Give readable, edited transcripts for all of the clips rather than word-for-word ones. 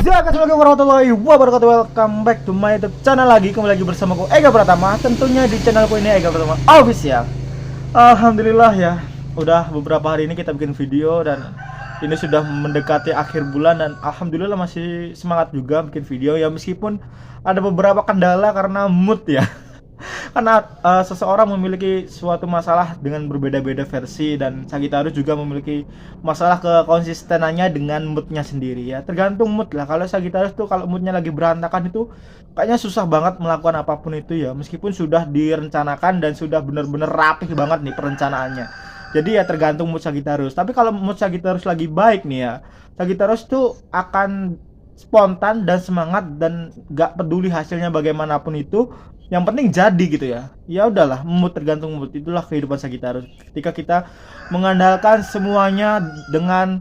Assalamualaikum warahmatullahi wabarakatuh. Welcome back to my YouTube channel lagi. Kembali lagi bersama aku Ega Pratama. Tentunya di channelku ini Ega Pratama Official. Alhamdulillah ya, udah beberapa hari ini kita bikin video dan ini sudah mendekati akhir bulan dan alhamdulillah masih semangat juga bikin video ya, meskipun ada beberapa kendala karena mood ya. Karena seseorang memiliki suatu masalah dengan berbeda-beda versi dan Sagittarius juga memiliki masalah kekonsistenannya dengan moodnya sendiri ya. Tergantung mood lah. Kalau Sagittarius tuh kalau moodnya lagi berantakan itu kayaknya susah banget melakukan apapun itu ya, meskipun sudah direncanakan dan sudah bener-bener rapih banget nih perencanaannya. Jadi ya tergantung mood Sagittarius. Tapi kalau mood Sagittarius lagi baik nih ya, Sagittarius tuh akan spontan dan semangat dan gak peduli hasilnya bagaimanapun itu, yang penting jadi gitu ya. Ya udahlah, mood tergantung mood, itulah kehidupan Sagittarius. Ketika kita mengandalkan semuanya dengan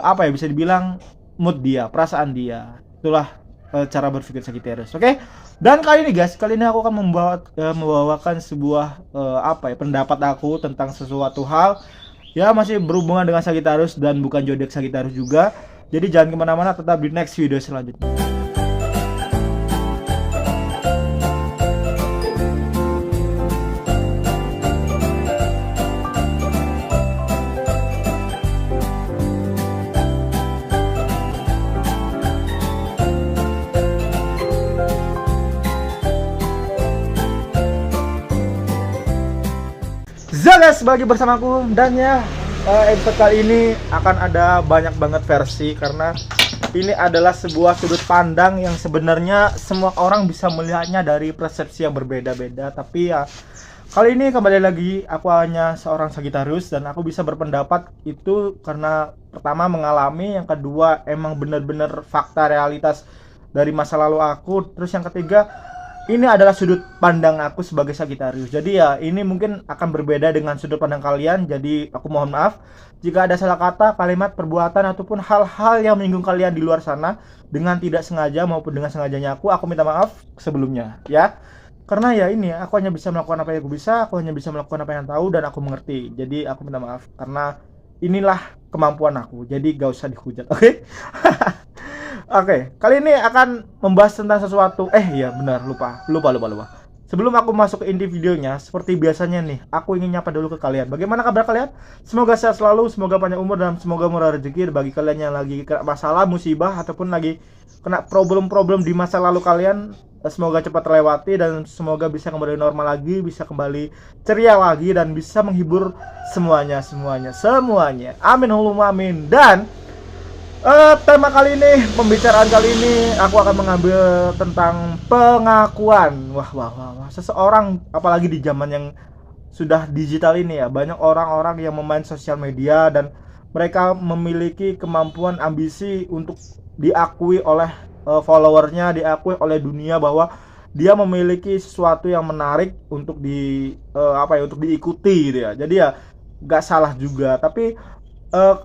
apa ya, bisa dibilang mood dia, perasaan dia, itulah cara berpikir Sagittarius. Oke. Dan kali ini guys, kali ini aku akan membawakan sebuah apa ya, pendapat aku tentang sesuatu hal ya, masih berhubungan dengan Sagittarius dan bukan zodiak Sagittarius juga. Jadi jangan kemana-mana, tetap di next video selanjutnya. Guys, bagi bersamaku dan ya, episode kali ini akan ada banyak banget versi karena ini adalah sebuah sudut pandang yang sebenarnya semua orang bisa melihatnya dari persepsi yang berbeda-beda. Tapi ya kali ini kembali lagi aku hanya seorang Sagittarius dan aku bisa berpendapat itu karena pertama mengalami, yang kedua emang bener-bener fakta realitas dari masa lalu aku, terus yang ketiga ini adalah sudut pandang aku sebagai Sagittarius. Jadi ya ini mungkin akan berbeda dengan sudut pandang kalian. Jadi aku mohon maaf jika ada salah kata, kalimat, perbuatan ataupun hal-hal yang menyinggung kalian di luar sana dengan tidak sengaja maupun dengan sengajanya aku minta maaf sebelumnya ya. Karena ya ini aku hanya bisa melakukan apa yang aku bisa, aku hanya bisa melakukan apa yang tahu dan aku mengerti. Jadi aku minta maaf karena inilah kemampuan aku. Jadi gak usah dihujat, oke? Oke, kali ini akan membahas tentang sesuatu. Iya benar, lupa. Sebelum aku masuk ke inti videonya, seperti biasanya nih, aku ingin nyapa dulu ke kalian. Bagaimana kabar kalian? Semoga sehat selalu, semoga panjang umur dan semoga murah rezeki. Bagi kalian yang lagi kena masalah, musibah ataupun lagi kena problem-problem di masa lalu kalian, semoga cepat terlewati dan semoga bisa kembali normal lagi, bisa kembali ceria lagi dan bisa menghibur semuanya. Amin Allahumma amin. Dan tema kali ini, pembicaraan kali ini aku akan mengambil tentang pengakuan. Wah. Seseorang, apalagi di zaman yang sudah digital ini ya, banyak orang-orang yang memain sosial media dan mereka memiliki kemampuan, ambisi untuk diakui oleh followernya, diakui oleh dunia bahwa dia memiliki sesuatu yang menarik untuk untuk diikuti gitu ya. Jadi ya nggak salah juga, tapi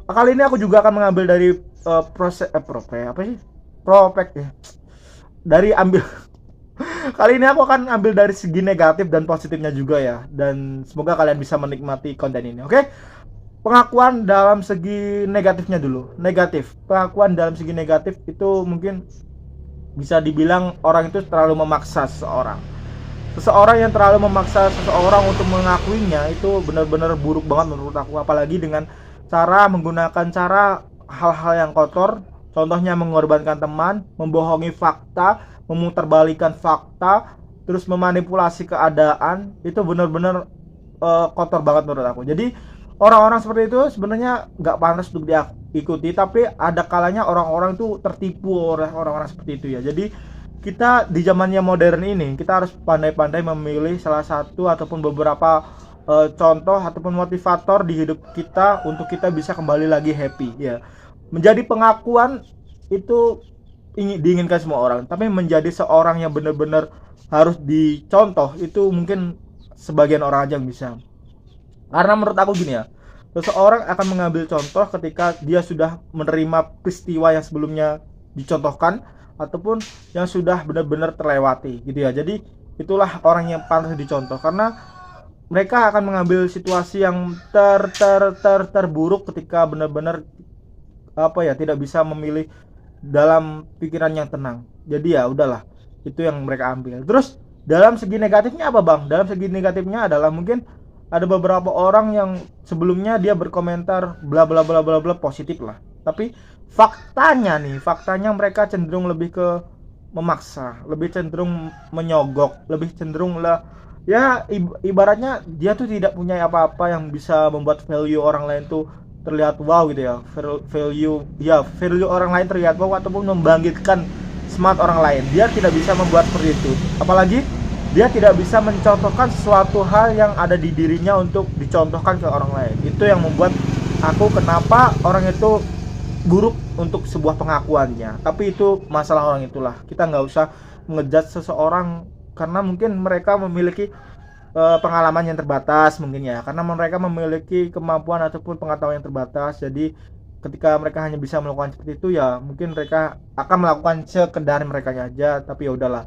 kali ini aku juga akan mengambil dari kali ini aku akan ambil dari segi negatif dan positifnya juga ya, dan semoga kalian bisa menikmati konten ini. Oke? Pengakuan dalam segi negatifnya dulu. Pengakuan dalam segi negatif itu mungkin bisa dibilang orang itu terlalu memaksa seseorang yang terlalu memaksa seseorang untuk mengakuinya itu benar-benar buruk banget menurut aku, apalagi dengan menggunakan hal-hal yang kotor, contohnya mengorbankan teman, membohongi fakta, memutarbalikkan fakta, terus memanipulasi keadaan. Itu benar-benar kotor banget menurut aku. Jadi orang-orang seperti itu sebenarnya nggak pantas untuk diikuti, tapi ada kalanya orang-orang itu tertipu oleh orang-orang seperti itu ya. Jadi kita di zamannya modern ini, kita harus pandai-pandai memilih salah satu ataupun beberapa contoh ataupun motivator di hidup kita untuk kita bisa kembali lagi happy ya. Menjadi pengakuan itu diinginkan semua orang, tapi menjadi seorang yang benar-benar harus dicontoh itu mungkin sebagian orang aja yang bisa. Karena menurut aku gini ya, seseorang akan mengambil contoh ketika dia sudah menerima peristiwa yang sebelumnya dicontohkan ataupun yang sudah benar-benar terlewati gitu ya. Jadi itulah orang yang pantas dicontoh karena mereka akan mengambil situasi yang terburuk ketika benar-benar tidak bisa memilih dalam pikiran yang tenang. Jadi ya udahlah, itu yang mereka ambil. Terus dalam segi negatifnya apa bang? Dalam segi negatifnya adalah mungkin ada beberapa orang yang sebelumnya dia berkomentar bla bla bla bla bla positif lah, tapi faktanya mereka cenderung lebih ke memaksa, lebih cenderung menyogok, lebih cenderung lah ya ibaratnya dia tuh tidak punya apa-apa yang bisa membuat value orang lain tuh terlihat wow gitu ya. Value orang lain terlihat wow ataupun membangkitkan semangat orang lain. Dia tidak bisa membuat seperti itu. Apalagi dia tidak bisa mencontohkan sesuatu hal yang ada di dirinya untuk dicontohkan ke orang lain. Itu yang membuat aku kenapa orang itu buruk untuk sebuah pengakuannya. Tapi itu masalah orang itulah. Kita nggak usah ngejudge seseorang karena mungkin mereka memiliki pengalaman yang terbatas mungkin ya, karena mereka memiliki kemampuan ataupun pengetahuan yang terbatas. Jadi ketika mereka hanya bisa melakukan seperti itu ya mungkin mereka akan melakukan sekedar mereka aja. Tapi ya udahlah,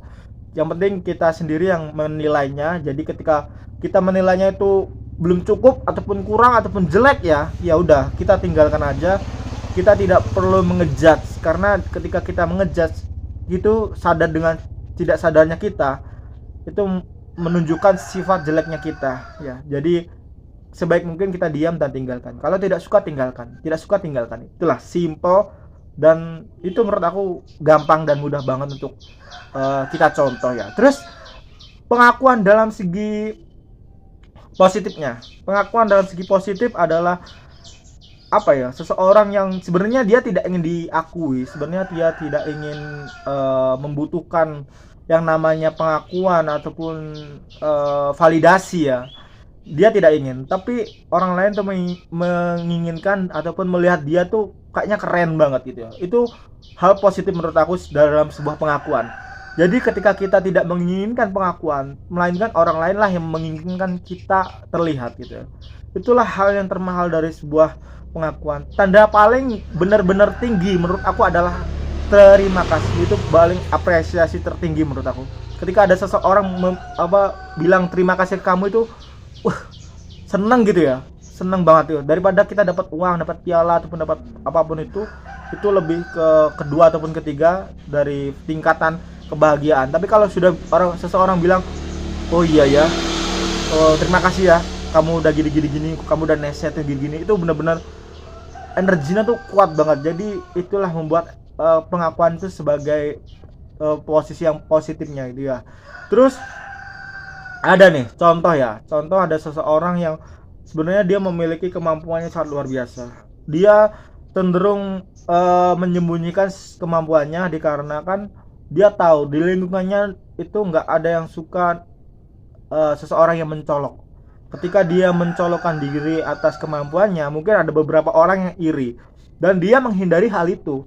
yang penting kita sendiri yang menilainya. Jadi ketika kita menilainya itu belum cukup ataupun kurang ataupun jelek ya udah kita tinggalkan aja. Kita tidak perlu mengejudge, karena ketika kita mengejudge itu sadar dengan tidak sadarnya kita itu menunjukkan sifat jeleknya kita ya. Jadi sebaik mungkin kita diam dan tinggalkan. Kalau tidak suka tinggalkan, itulah simple. Dan itu menurut aku gampang dan mudah banget untuk kita contoh ya. Terus pengakuan dalam segi positif adalah apa ya, seseorang yang sebenarnya dia tidak ingin diakui, sebenarnya dia tidak ingin membutuhkan yang namanya pengakuan ataupun validasi ya. Dia tidak ingin, tapi orang lain tuh menginginkan ataupun melihat dia tuh kayaknya keren banget gitu ya. Itu hal positif menurut aku dalam sebuah pengakuan. Jadi ketika kita tidak menginginkan pengakuan, melainkan orang lain lah yang menginginkan kita terlihat gitu ya. Itulah hal yang termahal dari sebuah pengakuan. Tanda paling benar-benar tinggi menurut aku adalah terima kasih. Itu paling apresiasi tertinggi menurut aku. Ketika ada seseorang bilang terima kasih ke kamu itu seneng gitu ya, seneng banget tuh. Daripada kita dapat uang, dapat piala ataupun dapat apapun itu lebih ke kedua ataupun ketiga dari tingkatan kebahagiaan. Tapi kalau sudah seseorang bilang oh iya ya, terima kasih ya, kamu udah gini, kamu udah nasihatin gini, itu benar-benar energinya tuh kuat banget. Jadi itulah membuat pengakuan itu sebagai posisi yang positifnya gitu ya. Terus ada nih contoh ada seseorang yang sebenarnya dia memiliki kemampuannya sangat luar biasa. Dia cenderung menyembunyikan kemampuannya dikarenakan dia tahu di lingkungannya itu nggak ada yang suka seseorang yang mencolok. Ketika dia mencolokkan diri atas kemampuannya, mungkin ada beberapa orang yang iri dan dia menghindari hal itu.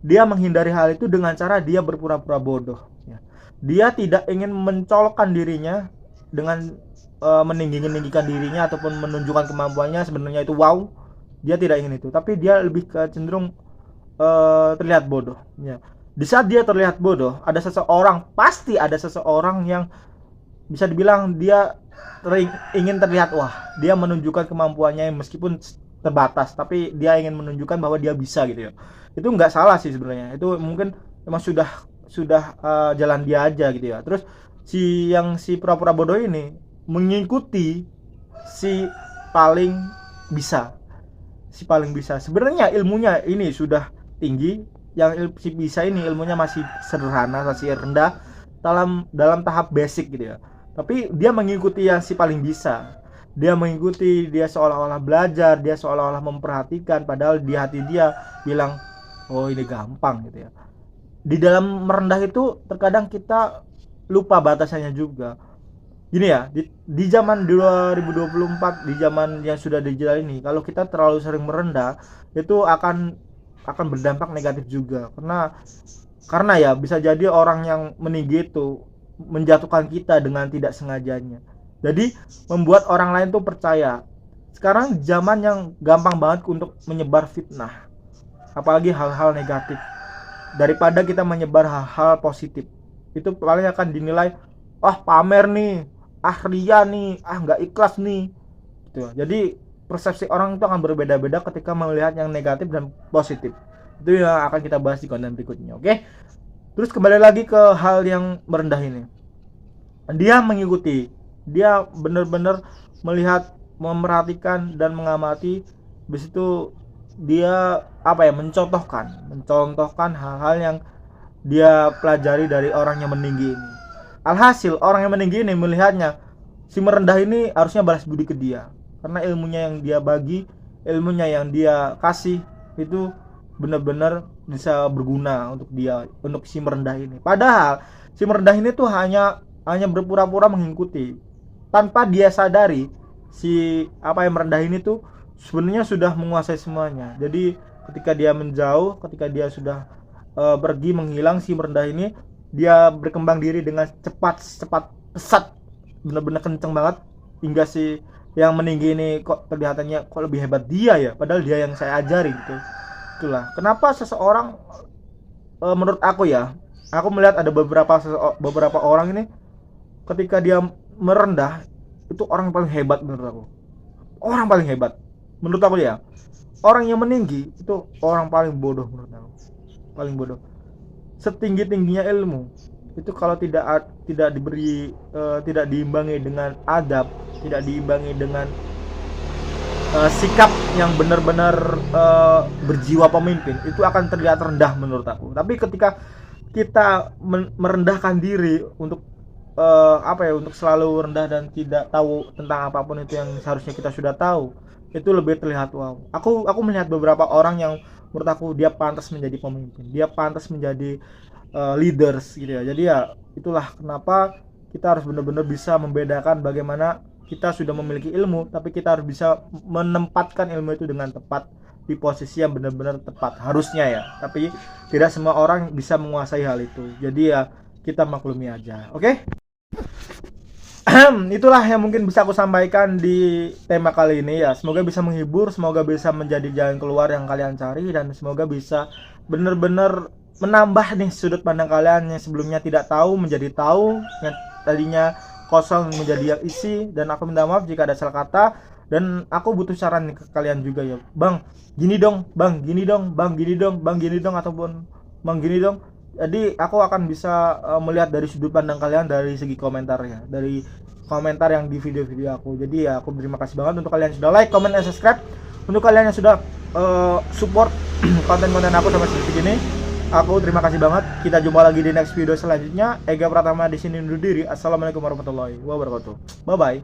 Dia menghindari hal itu dengan cara dia berpura-pura bodoh ya. Dia tidak ingin mencolokkan dirinya dengan meninggikan dirinya ataupun menunjukkan kemampuannya sebenarnya itu wow. Dia tidak ingin itu, tapi dia lebih ke cenderung terlihat bodoh ya. Di saat dia terlihat bodoh, pasti ada seseorang yang bisa dibilang dia ingin terlihat wah, dia menunjukkan kemampuannya meskipun terbatas, tapi dia ingin menunjukkan bahwa dia bisa gitu ya. Itu nggak salah sih sebenarnya. Itu mungkin memang sudah jalan dia aja gitu ya. Terus si pura-pura bodoh ini mengikuti si paling bisa. Sebenarnya ilmunya ini sudah tinggi, yang si bisa ini ilmunya masih sederhana, masih rendah dalam tahap basic gitu ya. Tapi dia mengikuti yang si paling bisa. Dia mengikuti, dia seolah-olah belajar, dia seolah-olah memperhatikan, padahal di hati dia bilang oh ini gampang gitu ya. Di dalam merendah itu terkadang kita lupa batasannya juga. Gini ya, di zaman 2024, di zaman yang sudah digital ini, kalau kita terlalu sering merendah itu akan berdampak negatif juga. Karena ya bisa jadi orang yang meninggi itu menjatuhkan kita dengan tidak sengajanya. Jadi membuat orang lain tuh percaya. Sekarang zaman yang gampang banget untuk menyebar fitnah, apalagi hal-hal negatif, daripada kita menyebar hal-hal positif. Itu paling akan dinilai pamer nih, ria nih, nggak ikhlas nih gitu. Jadi persepsi orang itu akan berbeda-beda ketika melihat yang negatif dan positif. Itu yang akan kita bahas di konten berikutnya. Oke. Terus kembali lagi ke hal yang merendah ini. Dia mengikuti, dia benar-benar melihat, memperhatikan dan mengamati. Habis itu dia mencontohkan hal-hal yang dia pelajari dari orang yang meninggi ini. Alhasil orang yang meninggi ini melihatnya, si merendah ini harusnya balas budi ke dia, karena ilmunya yang dia bagi, ilmunya yang dia kasih itu benar-benar bisa berguna untuk dia, untuk si merendah ini. Padahal si merendah ini tuh hanya berpura-pura mengikuti, tanpa dia sadari si yang merendah ini tuh sebenarnya sudah menguasai semuanya. Jadi ketika dia menjauh, ketika dia sudah pergi menghilang, si merendah ini dia berkembang diri dengan cepat pesat, benar-benar kenceng banget, hingga si yang meninggi ini kok kelihatannya kok lebih hebat dia ya, padahal dia yang saya ajari gitu. Itulah kenapa seseorang, menurut aku ya, aku melihat ada beberapa orang ini ketika dia merendah itu orang yang paling hebat menurut aku. Orang paling hebat menurut aku ya. Orang yang meninggi itu orang paling bodoh menurut aku. Paling bodoh. Setinggi-tingginya ilmu itu kalau tidak diberi, tidak diimbangi dengan adab, tidak diimbangi dengan sikap yang benar-benar berjiwa pemimpin, itu akan terlihat rendah menurut aku. Tapi ketika kita merendahkan diri untuk untuk selalu rendah dan tidak tahu tentang apapun itu yang seharusnya kita sudah tahu, itu lebih terlihat wow. Aku melihat beberapa orang yang menurut aku dia pantas menjadi pemimpin, dia pantas menjadi leaders gitu ya. Jadi ya itulah kenapa kita harus benar-benar bisa membedakan bagaimana kita sudah memiliki ilmu, tapi kita harus bisa menempatkan ilmu itu dengan tepat di posisi yang benar-benar tepat harusnya ya. Tapi tidak semua orang bisa menguasai hal itu. Jadi ya kita maklumi aja. Oke? Itulah yang mungkin bisa aku sampaikan di tema kali ini ya. Semoga bisa menghibur, semoga bisa menjadi jalan keluar yang kalian cari, dan semoga bisa benar-benar menambah nih sudut pandang kalian yang sebelumnya tidak tahu menjadi tahu, yang tadinya kosong menjadi yang isi. Dan aku minta maaf jika ada salah kata, dan aku butuh saran nih ke kalian juga ya. Bang, gini dong, bang, gini dong, bang, gini dong, bang, gini dong, ataupun bang, gini dong. Jadi aku akan bisa melihat dari sudut pandang kalian dari segi komentarnya, dari komentar yang di video-video aku. Jadi ya aku terima kasih banget untuk kalian yang sudah like, comment, dan subscribe. Untuk kalian yang sudah support konten-konten aku sampai detik ini, aku terima kasih banget. Kita jumpa lagi di next video selanjutnya. Ega Pratama di sini undur diri. Assalamualaikum warahmatullahi wabarakatuh. Bye bye.